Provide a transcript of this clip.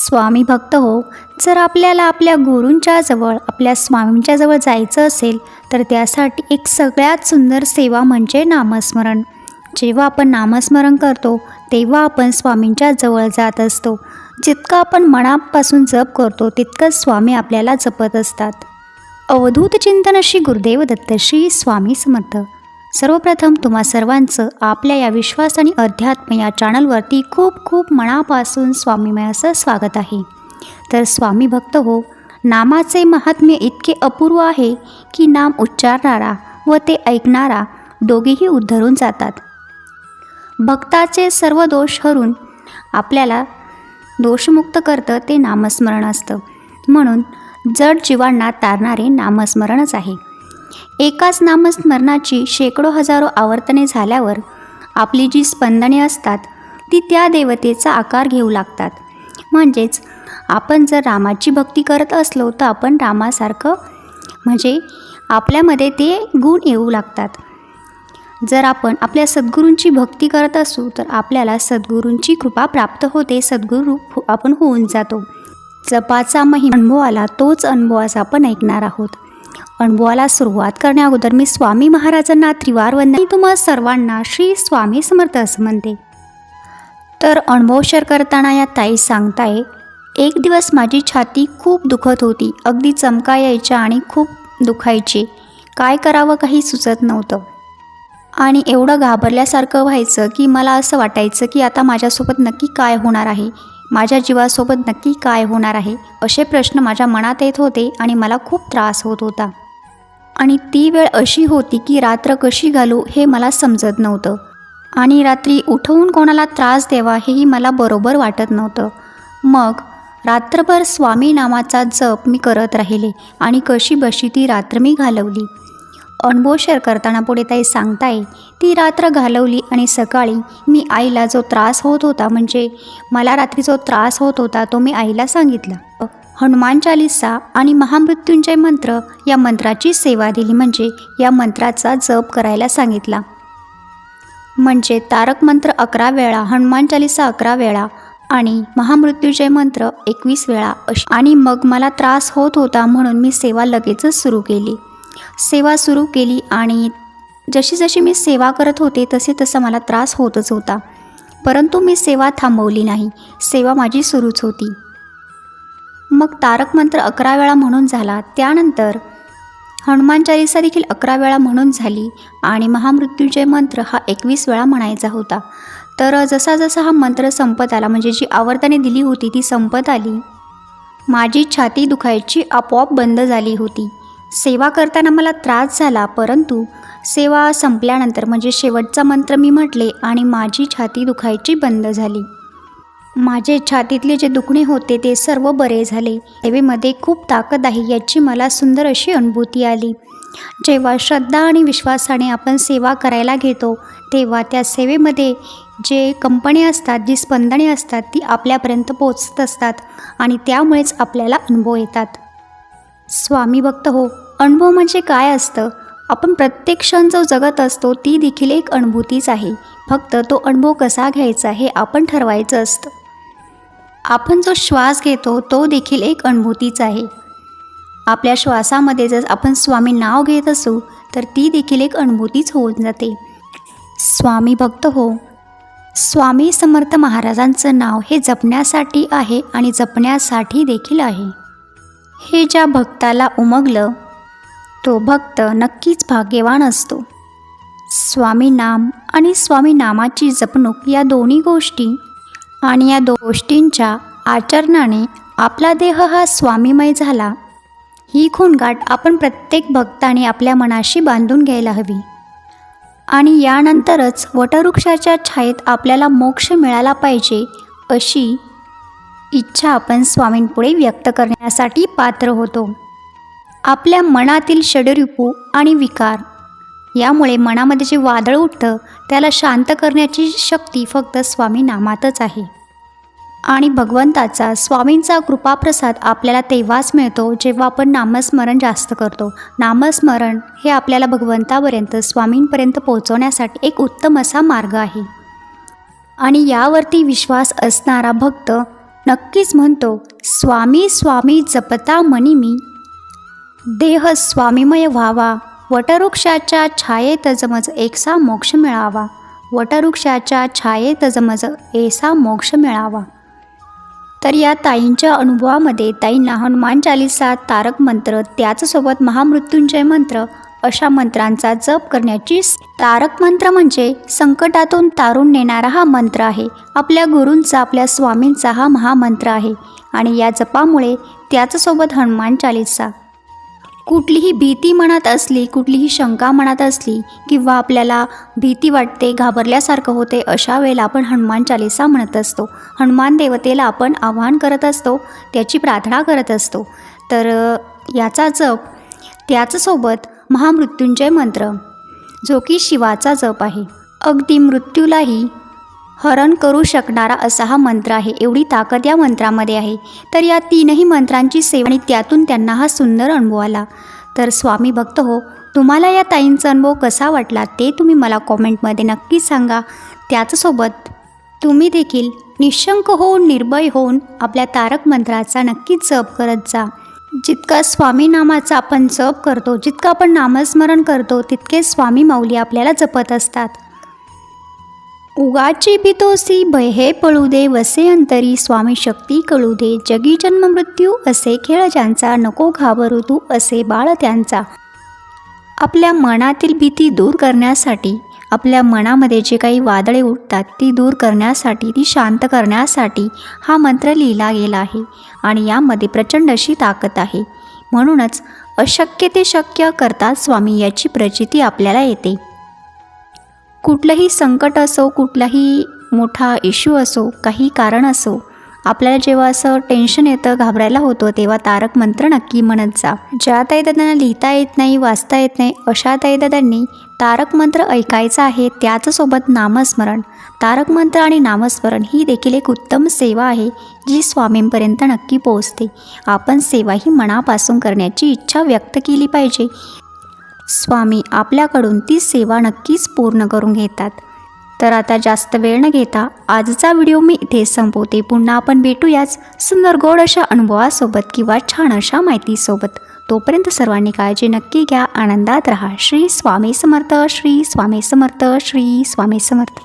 स्वामी भक्त हो, जर आपल्याला आपल्या गुरूंच्या जवळ, आपल्या स्वामींच्या जवळ जायचं असेल तर त्यासाठी एक सगळ्यात सुंदर सेवा म्हणजे नामस्मरण. जेव्हा आपण नामस्मरण करतो तेव्हा आपण स्वामींच्या जवळ जात असतो. जितकं आपण मनापासून जप करतो तितकंच स्वामी आपल्याला जपत असतात. अवधूत चिंतन श्री गुरुदेव दत्त श्री स्वामी समर्थ. सर्वप्रथम तुम्हा सर्वांचं आपल्या या विश्वास आणि अध्यात्म या चॅनलवरती खूप खूप मनापासून स्वामीमय असं स्वागत आहे. तर स्वामी भक्त हो, नामाचे महात्म्य इतके अपूर्व आहे की नाम उच्चारणारा व ते ऐकणारा दोघेही उद्धरून जातात. भक्ताचे सर्व दोष हरून आपल्याला दोषमुक्त करतं ते नामस्मरण असतं. म्हणून जड जीवांना तारणारे नामस्मरणच आहे. एकाच नामस्मरणाची शेकडो हजारो आवर्तने झाल्यावर आपली जी स्पंदने असतात ती त्या देवतेचा आकार घेऊ लागतात. म्हणजेच आपण जर रामाची भक्ती करत असलो तर आपण रामासारखं म्हणजे आपल्यामध्ये ते गुण येऊ लागतात. जर आपण आपल्या सद्गुरूंची भक्ती करत असू तर आपल्याला सद्गुरूंची कृपा प्राप्त होते, सद्गुरू आपण होऊन जातो. जपाचा महिमा अनुभवाला तोच अनुभव आज आपण ऐकणार आहोत. अनुभवाला सुरुवात करण्याअगोदर मी स्वामी महाराजांना त्रिवार वंदन तुम्हा सर्वांना श्री स्वामी समर्थ असं म्हणते. तर अनुभव शेअर करताना या ताई सांगताय, एक दिवस माझी छाती खूप दुखत होती, अगदी चमका यायच्या आणि खूप दुखायचे. काय करावं काही सुचत नव्हतं आणि एवढं घाबरल्यासारखं व्हायचं की मला असं वाटायचं की आता माझ्यासोबत नक्की काय होणार आहे, माझ्या जीवासोबत नक्की काय होणार आहे, असे प्रश्न माझ्या मनात येत होते आणि मला खूप त्रास होत होता. आणि ती वेळ अशी होती की रात्र कशी घालू हे मला समजत नव्हतं आणि रात्री उठवून कोणाला त्रास द्यावा हेही मला बरोबर वाटत नव्हतं. मग रात्रभर स्वामी नामाचा जप मी करत राहिले आणि कशी बशी ती रात्र मी घालवली. अनुभव शेअर करताना पुढे ताई सांगताय, ती रात्र घालवली आणि सकाळी मी आईला जो त्रास होत होता म्हणजे मला रात्री जो त्रास होत होता तो मी आईला सांगितला. हनुमान चालीसा आणि महामृत्युंजय मंत्र या मंत्राची सेवा दिली, म्हणजे या मंत्राचा जप करायला सांगितला. म्हणजे तारक मंत्र 11 वेळा, हनुमान चालीसा 11 वेळा आणि महामृत्युंजय मंत्र 21 वेळा आणि मग मला त्रास होत होता म्हणून मी सेवा लगेचच सुरू केली. सेवा सुरू केली आणि जशी जशी मी सेवा करत होते तसा मला त्रास होतच होता, परंतु मी सेवा थांबवली नाही, सेवा माझी सुरूच होती. मग तारक मंत्र 11 वेळा म्हणून झाला, त्यानंतर हनुमान चालीसा देखील 11 वेळा म्हणून झाली आणि महामृत्युंजय मंत्र हा 21 वेळा म्हणायचा होता. तर जसा जसा हा मंत्र संपत आला, म्हणजे जी आवर्तने दिली होती ती संपत आली, माझी छाती दुखायची आपोआप बंद झाली होती. सेवा करताना मला त्रास झाला, परंतु सेवा संपल्यानंतर म्हणजे शेवटचा मंत्र मी म्हटले आणि माझी छाती दुखायची बंद झाली. माझे छातीतले जे दुखणे होते ते सर्व बरे झाले. सेवेमध्ये खूप ताकद आहे याची मला सुंदर अशी अनुभूती आली. जेव्हा श्रद्धा आणि विश्वासाने आपण सेवा करायला घेतो तेव्हा त्या सेवेमध्ये जे कंपनी असतात, जी स्पंदने असतात ती आपल्यापर्यंत पोचत असतात आणि त्यामुळेच आपल्याला अनुभव येतात. स्वामी भक्त हो, अनुभव म्हणजे काय असतं? आपण प्रत्येक क्षण जो जगत असतो ती देखील एक अनुभूतीच आहे. फक्त तो अनुभव कसा घ्यायचा हे आपण ठरवायचं असतं. आपण जो श्वास घेतो तो देखील एक अनुभूतीच आहे. आपल्या श्वासामध्ये जर आपण स्वामी नाव घेत असू तर ती देखील एक अनुभूतीच होऊन जाते. स्वामी भक्त हो, स्वामी समर्थ महाराजांचं नाव हे जपण्यासाठी आहे आणि जपण्यासाठी देखील आहे. हे ज्या भक्ताला उमगलं तो भक्त नक्कीच भाग्यवान असतो. स्वामी नाम आणि स्वामी नामाची जपणूक या दोन्ही गोष्टी आणि या गोष्टींच्या आचरणाने आपला देह हा स्वामीमय झाला, ही खूणगाठ आपण प्रत्येक भक्ताने आपल्या मनाशी बांधून घ्यायला हवी. आणि यानंतरच वटवृक्षाच्या छायेत आपल्याला मोक्ष मिळाला पाहिजे अशी इच्छा आपण स्वामींपुढे व्यक्त करण्यासाठी पात्र होतो. आपल्या मनातील षडरिपू आणि विकार यामुळे मनामध्ये जे वादळ उठतं त्याला शांत करण्याची शक्ती फक्त स्वामी नामातच आहे. आणि भगवंताचा, स्वामींचा कृपाप्रसाद आपल्याला तेव्हाच मिळतो जेव्हा आपण नामस्मरण जास्त करतो. नामस्मरण हे आपल्याला भगवंतापर्यंत, स्वामींपर्यंत पोहोचवण्यासाठी एक उत्तम असा मार्ग आहे. आणि यावरती विश्वास असणारा भक्त नक्कीच म्हणतो, स्वामी स्वामी जपता मनी मी, देह स्वामीमय व्हावा, वटवृक्षाच्या छायेत जमज एकसा मोक्ष मिळावा, वटवृक्षाच्या छायेत जमज ऐसा मोक्ष मिळावा. तर या ताईंच्या अनुभवामध्ये ताईंना हनुमान चालीसा, तारक मंत्र, त्याचसोबत महामृत्युंजय मंत्र अशा मंत्रांचा जप करण्याची. तारक मंत्र म्हणजे संकटातून तारून नेणारा हा मंत्र आहे. आपल्या गुरूंचा, आपल्या स्वामींचा हा महामंत्र आहे आणि या जपामुळे त्याचसोबत हनुमान चालीसा, कुठलीही भीती मनात असली, कुठलीही शंका मनात असली किंवा आपल्याला भीती वाटते, घाबरल्यासारखं होते, अशा वेळेला आपण हनुमान चालीसा म्हणत असतो. हनुमान देवतेला आपण आवाहन करत असतो, त्याची प्रार्थना करत असतो. तर याचा जप, त्याचसोबत महामृत्युंजय मंत्र जो की शिवाचा जप आहे. अगदी मृत्यूलाही हरण करू शकणारा असा हा मंत्र आहे. एवढी ताकद या मंत्रामध्ये आहे. तर या तीनही मंत्रांची सेवा आणि त्यातून त्यांना हा सुंदर अनुभव आला. तर स्वामी भक्त हो, तुम्हाला या ताईंचा अनुभव कसा वाटला ते तुम्ही मला कॉमेंटमध्ये नक्की सांगा. त्याचसोबत तुम्ही देखील निशंक होऊन, निर्भय होऊन आपल्या तारक मंत्राचा नक्कीच जप करत जा. जितका स्वामी नामाचा आपण जप करतो, जितकं आपण नामस्मरण करतो, तितके स्वामी माऊली आपल्याला जपत असतात. उगाची भीतोसी भय हे पळू दे, वसे अंतरी स्वामी शक्ती कळू दे, जगी जन्म मृत्यू असे खेळ ज्यांचा, नको घाबरू तू असे बाळ त्यांचा. आपल्या मनातील भीती दूर करण्यासाठी, आपल्या मनामध्ये जे काही वादळे उठतात ती दूर करण्यासाठी, ती शांत करण्यासाठी हा मंत्र लिहिला गेला आहे आणि यामध्ये प्रचंड अशी ताकद आहे. म्हणूनच अशक्य ते शक्य करतात स्वामी याची प्रचिती आपल्याला येते. कुठलंही संकट असो, कुठलाही मोठा इश्यू असो, काही कारण असो, आपल्याला जेव्हा असं टेन्शन येतं, घाबरायला होतं, तेव्हा तारक मंत्र नक्की म्हणत जा. ज्या ताईदादांना लिहिता येत नाही, वाचता येत नाही, अशा ताईदादांनी तारक मंत्र ऐकायचा आहे. त्याचसोबत नामस्मरण, तारक मंत्र आणि नामस्मरण ही देखील एक उत्तम सेवा आहे जी स्वामींपर्यंत नक्की पोहोचते. आपण सेवा ही मनापासून करण्याची इच्छा व्यक्त केली पाहिजे. स्वामी आपल्याकडून ती सेवा नक्कीच पूर्ण करून घेतात. तर आता जास्त वेळ न घेता आजचा व्हिडिओ मी इथे संपवते. पुन्हा आपण भेटूयाच सुंदर गोड अशा अनुभवासोबत किंवा छान अशा माहितीसोबत. तोपर्यंत सर्वांनी काळजी नक्की घ्या, आनंदात राहा. श्री स्वामी समर्थ, श्री स्वामी समर्थ, श्री स्वामी समर्थ.